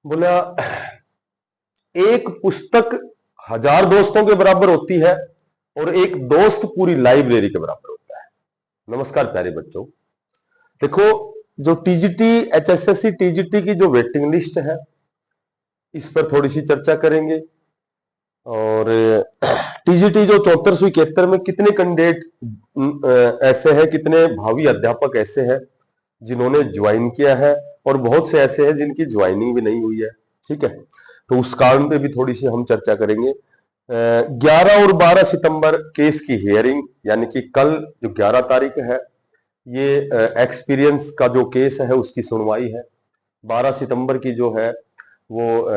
बोला, एक पुस्तक 1000 दोस्तों के बराबर होती है और एक दोस्त पूरी लाइब्रेरी के बराबर होता है। नमस्कार प्यारे बच्चों, देखो, जो टीजीटी एचएसएससी टीजीटी की जो वेटिंग लिस्ट है, इस पर थोड़ी सी चर्चा करेंगे। और टीजीटी जो 7471 में कितने कैंडिडेट ऐसे हैं, कितने भावी अध्यापक ऐसे हैं जिन्होंने ज्वाइन किया है, और बहुत से ऐसे हैं जिनकी ज्वाइनिंग भी नहीं हुई है। ठीक है, तो उस कारण पे भी थोड़ी सी हम चर्चा करेंगे। 11 और 12 सितंबर केस की हियरिंग, यानी कि कल जो 11 तारीख है, ये एक्सपीरियंस का जो केस है उसकी सुनवाई है। 12 सितंबर की जो है वो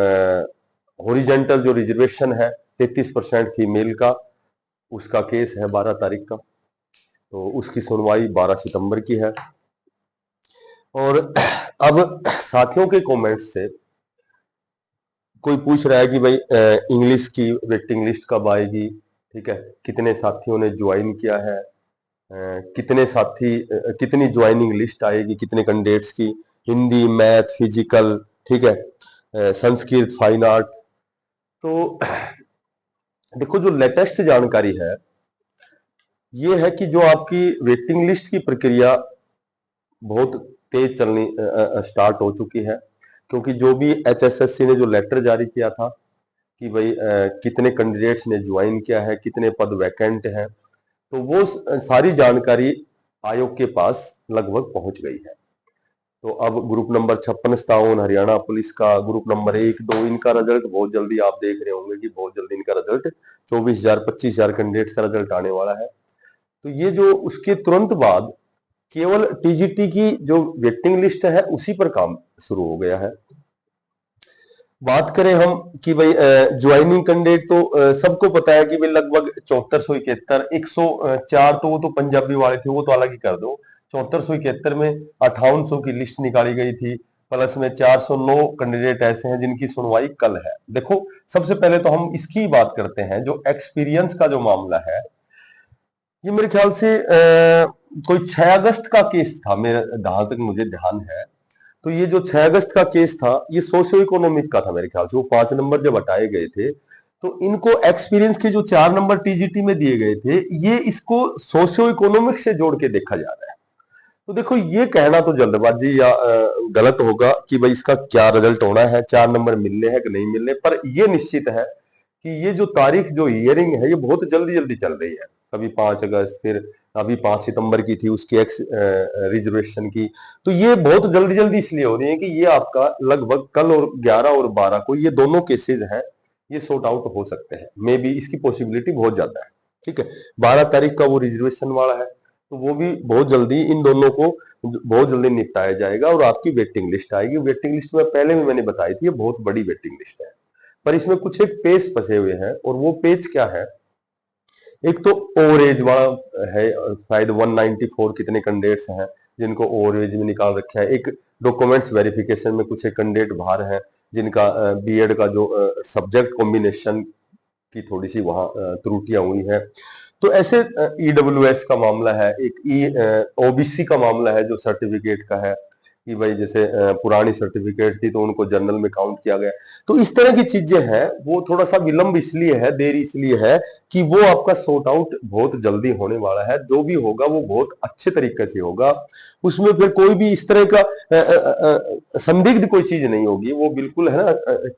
हॉरिजेंटल जो रिजर्वेशन है 33% फीमेल का, उसका केस है 12 तारीख का, तो उसकी सुनवाई 12 सितंबर की है। और अब साथियों के कमेंट्स से कोई पूछ रहा है कि भाई इंग्लिश की वेटिंग लिस्ट कब आएगी। ठीक है, कितने साथियों ने ज्वाइन किया है, कितने साथी कितनी ज्वाइनिंग लिस्ट आएगी, कितने कैंडिडेट्स की, हिंदी, मैथ, फिजिकल, ठीक है, संस्कृत, फाइन आर्ट। तो देखो, जो लेटेस्ट जानकारी है ये है कि जो आपकी वेटिंग लिस्ट की प्रक्रिया बहुत तेज चलनी स्टार्ट हो चुकी है, क्योंकि जो भी एचएसएससी ने जो लेटर जारी किया था कि भाई कितने कैंडिडेट्स ने ज्वाइन किया है, कितने पद वैकेंट हैं, तो वो सारी जानकारी आयोग के पास लगभग पहुंच गई है। तो अब ग्रुप नंबर 56 हरियाणा पुलिस का ग्रुप नंबर 1, 2, इनका रिजल्ट बहुत जल्दी आप देख रहे होंगे कि बहुत जल्दी इनका रिजल्ट 24,000 25,000 कैंडिडेट्स का रिजल्ट आने वाला है। तो ये जो उसके तुरंत बाद केवल टीजीटी की जो वेटिंग लिस्ट है उसी पर काम शुरू हो गया है। बात करें हम कि भाई ज्वाइनिंग कैंडिडेट, तो सबको पता है कि भाई लगभग 7471, 104 तो वो तो पंजाबी वाले थे, वो तो अलग ही कर दो। 7471 में 5800 की लिस्ट निकाली गई थी, प्लस में 409 कैंडिडेट ऐसे हैं जिनकी सुनवाई कल है। देखो, सबसे पहले तो हम इसकी बात करते हैं, जो एक्सपीरियंस का जो मामला है, ये मेरे ख्याल से कोई 6 अगस्त का केस था, मेरे जहां तक मुझे ध्यान है। तो ये जो 6 अगस्त का केस था, ये सोशियो इकोनॉमिक का था मेरे ख्याल से। वो 5 नंबर जब हटाए गए थे, तो इनको एक्सपीरियंस के जो 4 नंबर टीजीटी में दिए गए थे, ये इसको सोशियो इकोनॉमिक से जोड़ के देखा जा रहा है। तो देखो, ये कहना तो जल्दबाजी या गलत होगा कि भाई इसका क्या रिजल्ट होना है, 4 नंबर मिलने हैं कि नहीं मिलने, पर ये निश्चित है कि ये जो तारीख, जो हियरिंग है, ये बहुत जल्दी जल्दी चल रही है। कभी 5 अगस्त, फिर अभी 5 सितंबर की थी, उसकी रिजर्वेशन की। तो ये बहुत जल्दी जल्दी इसलिए हो रही है कि ये आपका लगभग कल और 11 और 12 को ये दोनों केसेस हैं, ये सॉर्ट आउट हो सकते हैं। मे बी इसकी पॉसिबिलिटी बहुत ज्यादा है। ठीक है, 12 तारीख का वो रिजर्वेशन वाला है, तो वो भी बहुत जल्दी इन दोनों को बहुत जल्दी निपटाया जाएगा और आपकी वेटिंग लिस्ट आएगी। वेटिंग लिस्ट में पहले भी मैंने बताई थी, ये बहुत बड़ी वेटिंग लिस्ट है, पर इसमें कुछ एक पेज फंसे हुए हैं। और वो पेज क्या है? एक तो ओवरेज वाला है, शायद 194 कितने कैंडिडेट्स हैं जिनको ओवरेज में निकाल रखा है। एक डॉक्यूमेंट्स वेरिफिकेशन में कुछ एक कैंडिडेट बाहर हैं जिनका बीएड का जो सब्जेक्ट कॉम्बिनेशन की थोड़ी सी वहां त्रुटियां हुई है। तो ऐसे ईडब्ल्यूएस का मामला है, एक ओबीसी का मामला है जो सर्टिफिकेट का है कि भाई जैसे पुरानी सर्टिफिकेट थी तो उनको जनरल में काउंट किया गया। तो इस तरह की चीजें हैं, वो थोड़ा सा विलंब इसलिए है, देरी इसलिए है कि वो आपका सॉर्ट आउट बहुत जल्दी होने वाला है। जो भी होगा वो बहुत अच्छे तरीके से होगा, उसमें फिर कोई भी इस तरह का संदिग्ध कोई चीज नहीं होगी, वो बिल्कुल है ना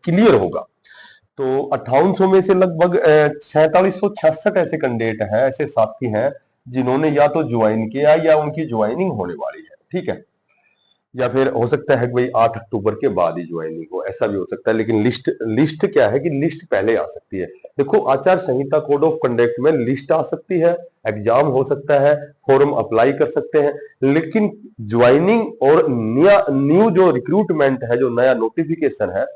क्लियर होगा। तो 5800 में से लगभग 4766 ऐसे कैंडिडेट हैं, ऐसे साथी हैं जिन्होंने या तो ज्वाइन किया या उनकी ज्वाइनिंग होने वाली है। ठीक है, या फिर हो सकता है कि भाई 8 अक्टूबर के बाद ही ज्वाइनिंग हो, ऐसा भी हो सकता है। लेकिन लिस्ट क्या है कि लिस्ट पहले आ सकती है। देखो, आचार संहिता कोड ऑफ कंडक्ट में लिस्ट आ सकती है, एग्जाम हो सकता है, फॉर्म अप्लाई कर सकते हैं, लेकिन ज्वाइनिंग और न्यू जो रिक्रूटमेंट है, जो नया नोटिफिकेशन है,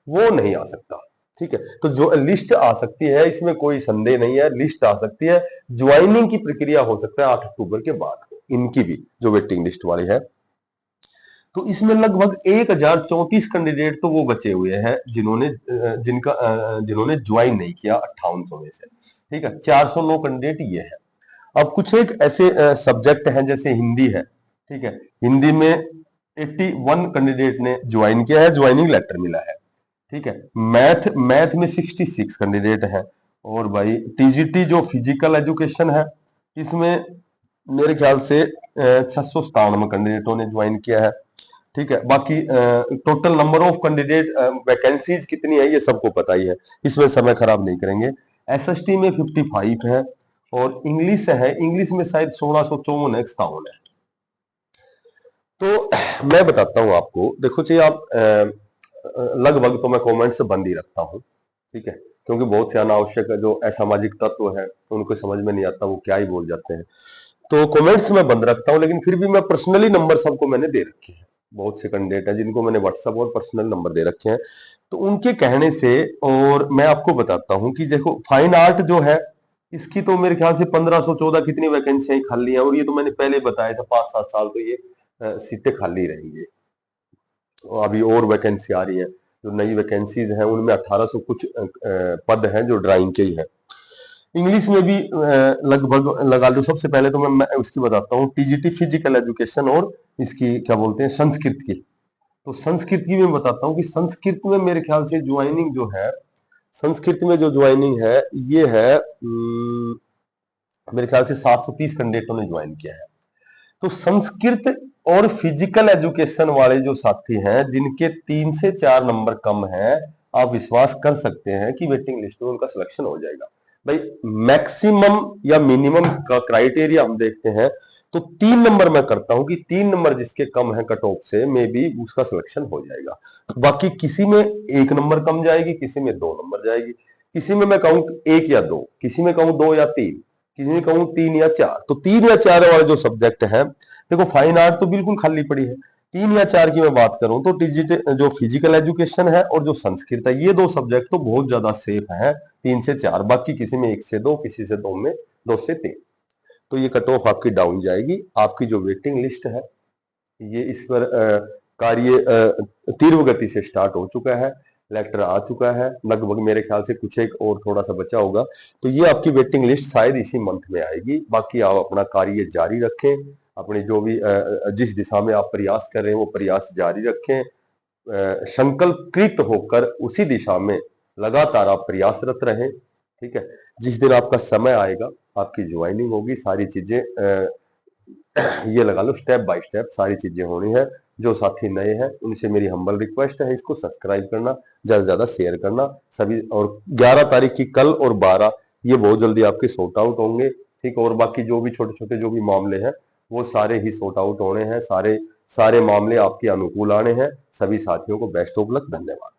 वो नहीं आ सकता। ठीक है, तो जो लिस्ट आ सकती है, इसमें कोई संदेह नहीं है, लिस्ट आ सकती है। ज्वाइनिंग की प्रक्रिया हो सकता है 8 अक्टूबर के बाद, इनकी भी जो वेटिंग लिस्ट वाली है। तो इसमें लगभग 1034 कैंडिडेट तो वो बचे हुए हैं जिन्होंने ज्वाइन नहीं किया 5800 में से। ठीक है, 409 कैंडिडेट ये है। अब कुछ एक ऐसे सब्जेक्ट हैं, जैसे हिंदी है। ठीक है, हिंदी में 81 कैंडिडेट ने ज्वाइन किया है, ज्वाइनिंग लेटर मिला है। ठीक है, मैथ में 66 कैंडिडेट है। और भाई टीजीटी जो फिजिकल एजुकेशन है, इसमें मेरे ख्याल से 697 कैंडिडेटों ने ज्वाइन किया है। ठीक है, बाकी total number of candidate vacancies कितनी है ये सबको पता ही है, इसमें समय खराब नहीं करेंगे। एसएसटी में 55 है और इंग्लिश है, इंग्लिश में शायद 1654 है, 57 है। तो मैं बताता हूं आपको, देखो चाहिए आप लगभग तो मैं कमेंट से बंद ही रखता हूं, ठीक है, क्योंकि बहुत से अनावश्यक जो असामाजिक तत्व है उनको समझ में नहीं आता, वो क्या ही बोल जाते हैं। तो कमेंट्स में बंद रखता हूं, लेकिन फिर भी मैं पर्सनली नंबर सबको मैंने दे रखे हैं। बहुत से कैंडिडेट है जिनको मैंने व्हाट्सएप और पर्सनल नंबर दे रखे हैं, तो उनके कहने से और मैं आपको बताता हूं कि देखो फाइन आर्ट जो है इसकी तो मेरे ख्याल से 1514 कितनी वैकेंसियां खाली है, और ये तो मैंने पहले बताया था 5-7 साल तो ये सीटें खाली रहेंगी। अभी और वैकेंसी आ रही है, जो नई वैकेंसीज हैं उनमें 1800 कुछ पद हैं जो ड्राइंग के ही है। इंग्लिश में भी लगभग लगा लो। सबसे पहले तो मैं उसकी बताता हूँ, टीजीटी फिजिकल एजुकेशन और इसकी क्या बोलते हैं संस्कृत की। तो संस्कृत की मैं बताता हूँ कि संस्कृत में मेरे ख्याल से ज्वाइनिंग जो है, संस्कृत में जो ज्वाइनिंग है ये है मेरे ख्याल से 730 कैंडिडेटों ने ज्वाइन किया है। तो संस्कृत और फिजिकल एजुकेशन वाले जो साथी हैं जिनके 3 से 4 नंबर कम है, आप विश्वास कर सकते हैं कि वेटिंग लिस्ट में उनका सिलेक्शन हो जाएगा। भाई मैक्सिमम या मिनिमम का क्राइटेरिया हम देखते हैं तो 3 नंबर मैं करता हूं कि 3 नंबर जिसके कम है कट ऑफ से, मे बी उसका सिलेक्शन हो जाएगा। बाकी किसी में 1 नंबर कम जाएगी, किसी में 2 नंबर जाएगी, किसी में मैं कहूं 1 या 2, किसी में कहूं 2 या 3, किसी में कहूं 3 या 4। तो 3 या 4 वाले जो सब्जेक्ट है, देखो फाइन आर्ट तो बिल्कुल खाली पड़ी है। 3 या 4 की मैं बात करूं तो डिजिटल जो फिजिकल एजुकेशन है और जो संस्कृत है, ये 2 सब्जेक्ट तो बहुत ज्यादा सेफ है, 3 से 4। बाकी किसी में 1 से 2, किसी से 2 में 2 से 3। तो ये कट ऑफ आपकी डाउन जाएगी। आपकी जो वेटिंग लिस्ट है ये इस पर कार्य तीव्र गति से स्टार्ट हो चुका है, लेटर आ चुका है, लगभग मेरे ख्याल से कुछ एक और थोड़ा सा बचा होगा। तो ये आपकी वेटिंग लिस्ट शायद इसी मंथ में आएगी। बाकी आप अपना कार्य जारी रखें, अपनी जो भी जिस दिशा में आप प्रयास कर रहे हैं वो प्रयास जारी रखें, संकल्पकृत होकर उसी दिशा में लगातार आप प्रयासरत रहें। ठीक है, जिस दिन आपका समय आएगा आपकी ज्वाइनिंग होगी, सारी चीजें ये लगा लो स्टेप बाय स्टेप सारी चीजें होनी है। जो साथी नए हैं उनसे मेरी हम्बल रिक्वेस्ट है, इसको सब्सक्राइब करना, ज्यादा से ज्यादा शेयर करना सभी। और 11 तारीख की कल और 12 ये बहुत जल्दी आपके सॉर्ट आउट होंगे। ठीक, और बाकी जो भी छोटे छोटे जो भी मामले हैं वो सारे ही सॉर्ट आउट होने हैं, सारे मामले आपके अनुकूल आने हैं। सभी साथियों को बेस्ट ऑफ लक, धन्यवाद।